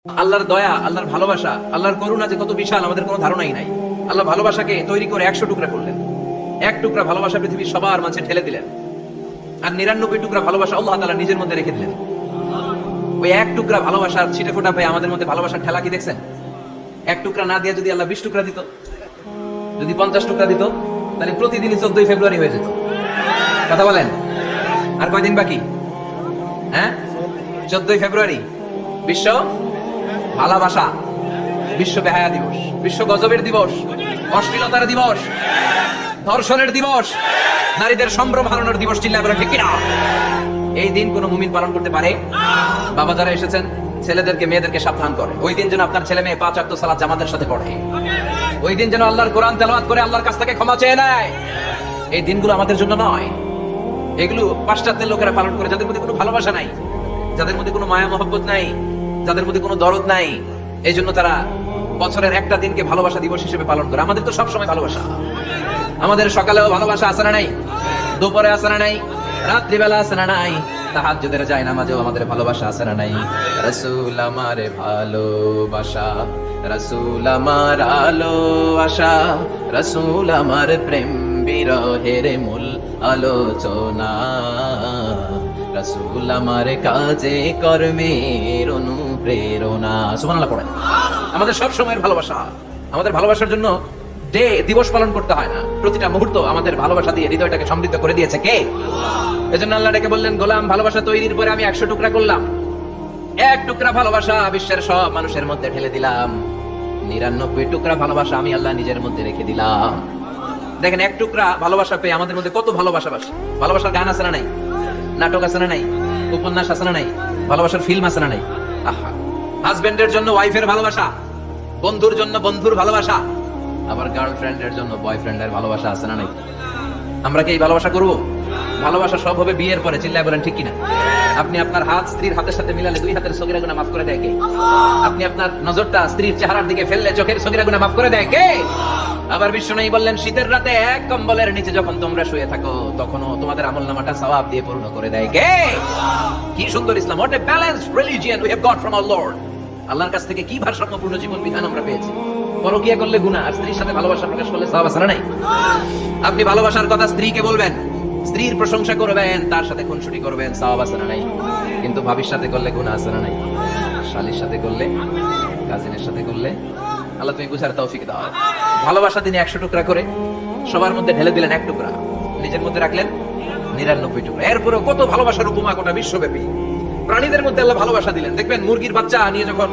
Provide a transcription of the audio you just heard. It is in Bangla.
আল্লাহর দয়া, আল্লাহর ভালোবাসা, আল্লাহর করুণা যে কত বিশাল আমাদের কোনো ধারণাই নাই। আল্লাহ ভালোবাসাকে তৈরি করে 100 টুকরা করলেন। এক টুকরা ভালোবাসা পৃথিবীর সবার মাঝে ঠেলে দিলেন, আর 99 টুকরা ভালোবাসা আল্লাহ তাআলা নিজের মধ্যে রেখে দিলেন। ওই এক টুকরা ভালোবাসার ছিটে ফোটা পেয়ে আমাদের মধ্যে ভালোবাসার ঠেলা কি দেখছেন? এক টুকরা না দিয়ে যদি আল্লাহ 20 টুকরা দিত, যদি 50 টুকরা দিত, তাহলে প্রতিদিনই 14 ফেব্রুয়ারি হয়ে যেত। কথা বলেন, আর কয়দিন বাকি? হ্যাঁ, 14 ফেব্রুয়ারি বিশ্ব ভালোবাসা, বিশ্ব বেহায়া দিবস, বিশ্ব গজবের দিবস, অশ্লীলতার দিবস, ধর্ষণের দিবস, নারীদের সম্ভ্রম হারানোর দিবস। চিল্লায় বলেন ঠিক কিনা? এই দিন কোন মুমিন পালন করতে পারে? বাবা যারা এসেছেন ছেলেদেরকে মেয়েদেরকে সাবধান করে, ওই দিন যেন আপনার ছেলে মেয়ে 5 ওয়াক্ত সালাত জামাতের সাথে পড়ে, ওই দিন যেন আল্লাহর কোরআন তেলাওয়াত করে আল্লাহর কাছ থেকে ক্ষমা চেয়ে নেয়। এই দিনগুলো আমাদের জন্য নয়, এগুলো পাশ্চাত্যের লোকেরা পালন করে, যাদের মধ্যে কোনো ভালোবাসা নাই, যাদের মধ্যে কোনো মায়া মহব্বত নাই, যাদের মধ্যে কোনো দরদ নাই। এই জন্য তারা বছরের একটা দিনকে ভালোবাসা দিবস হিসেবে পালন করে। আমাদের তো সবসময় ভালোবাসা, আমাদের সকালেও ভালোবাসা আছে না নাই, দুপুরে আছে না নাই, রাত্রিবেলা আছে না নাই, তাহাজ্জুদের যায় নামাজেও আমাদের ভালোবাসা আছে না নাই। রাসূল আমার ভালোবাসা, রাসূল আমার আলো আশা, রাসূল আমার প্রেম বিরহের মূল আলোচনা, রাসূল আমার কাজে কর্মের অনুপ্রেরণা। সুবহানাল্লাহ পড়েন। আমাদের সব সময়ের ভালোবাসা, আমাদের ভালোবাসার জন্য দিবস পালন করতে হয় না, প্রতিটা মুহূর্ত আমাদের ভালোবাসা দিয়ে হৃদয়টাকে সমৃদ্ধ করে দিয়েছে কে? এজন্য আল্লাহ ডেকে বললেন, গোলাম ভালোবাসা তৈরির পরে আমি 100 টুকরা করলাম। এক টুকরা ভালোবাসা বিশ্বের সব মানুষের মধ্যে ঢেলে দিলাম, 99 টুকরা ভালোবাসা আমি আল্লাহ নিজের মধ্যে রেখে দিলাম। দেখেন, এক টুকরা ভালোবাসা পেয়ে আমাদের মধ্যে কত ভালোবাসা বাসে। ভালোবাসার গান আছে না নাই, নাটক আছে না নাই, উপন্যাস আছে না নাই, ভালোবাসার ফিল্ম আছে না নাই। আহা, হাজবেন্ডের জন্য ওয়াইফের ভালোবাসা, বন্ধুর জন্য বন্ধুর ভালোবাসা, আবার গার্লফ্রেন্ডের জন্য বয়ফ্রেন্ডের ভালোবাসা আছে না নাই। আমরা কি এই ভালোবাসা করব? ভালোবাসা সব হবে বিয়ের পরে। চিল্লায় বলেন ঠিক কিনা? আপনি আপনার হাত স্ত্রীর হাতের সাথে মিলালে 2 হাতের সগীরা গুনাহ মাফ করে দেয় কে? আপনি আপনার নজরটা স্ত্রীর চেহারার দিকে ফেললে চোখের সগীরা গুনাহ মাফ করে দেয় কে? আবার বিশ্বনবী বললেন, শীতের রাতে এক কম্বলের নিচে যখন তোমরা শুয়ে থাকো, তখনও তোমাদের আমলনামাটা সওয়াব দিয়ে পূর্ণ করে দেয় কে? কি সুন্দর Islam! What a balanced religion we have got from our lord. আল্লাহর কাছ থেকে কি ভারসাম্যপূর্ণ জীবন বিধান আমরা পেয়েছি। পরকিয়া করলে গুনাহ, আর স্ত্রীর সাথে ভালোবাসা প্রকাশ করলে সওয়াব আছে না নাই? আপনি ভালোবাসার কথা স্ত্রীকে বলবেন, স্ত্রীর প্রশংসা করবেন, তার সাথে খুনসুটি করবেন, সওয়াব আছে না নাই? কিন্তু ভাবির সাথে করলে গুনাহ আছে না নাই? শালীর সাথে করলে, কাজিনের সাথে করলে। আল্লাহ তুমি বুঝার তৌফিক দাও। ভালোবাসা তিনি 100 টুকরা করে সবার মধ্যে ঢেলে দিলেন, এক টুকরা নিজের মধ্যে রাখলেন 99 টুকরা। এরপরে কত ভালোবাসার উপমা গোটা বিশ্বব্যাপী। প্রাণীদের মধ্যে আল্লাহ ভালোবাসা দিলেন। দেখবেন মুরগির বাচ্চা নিয়ে যখন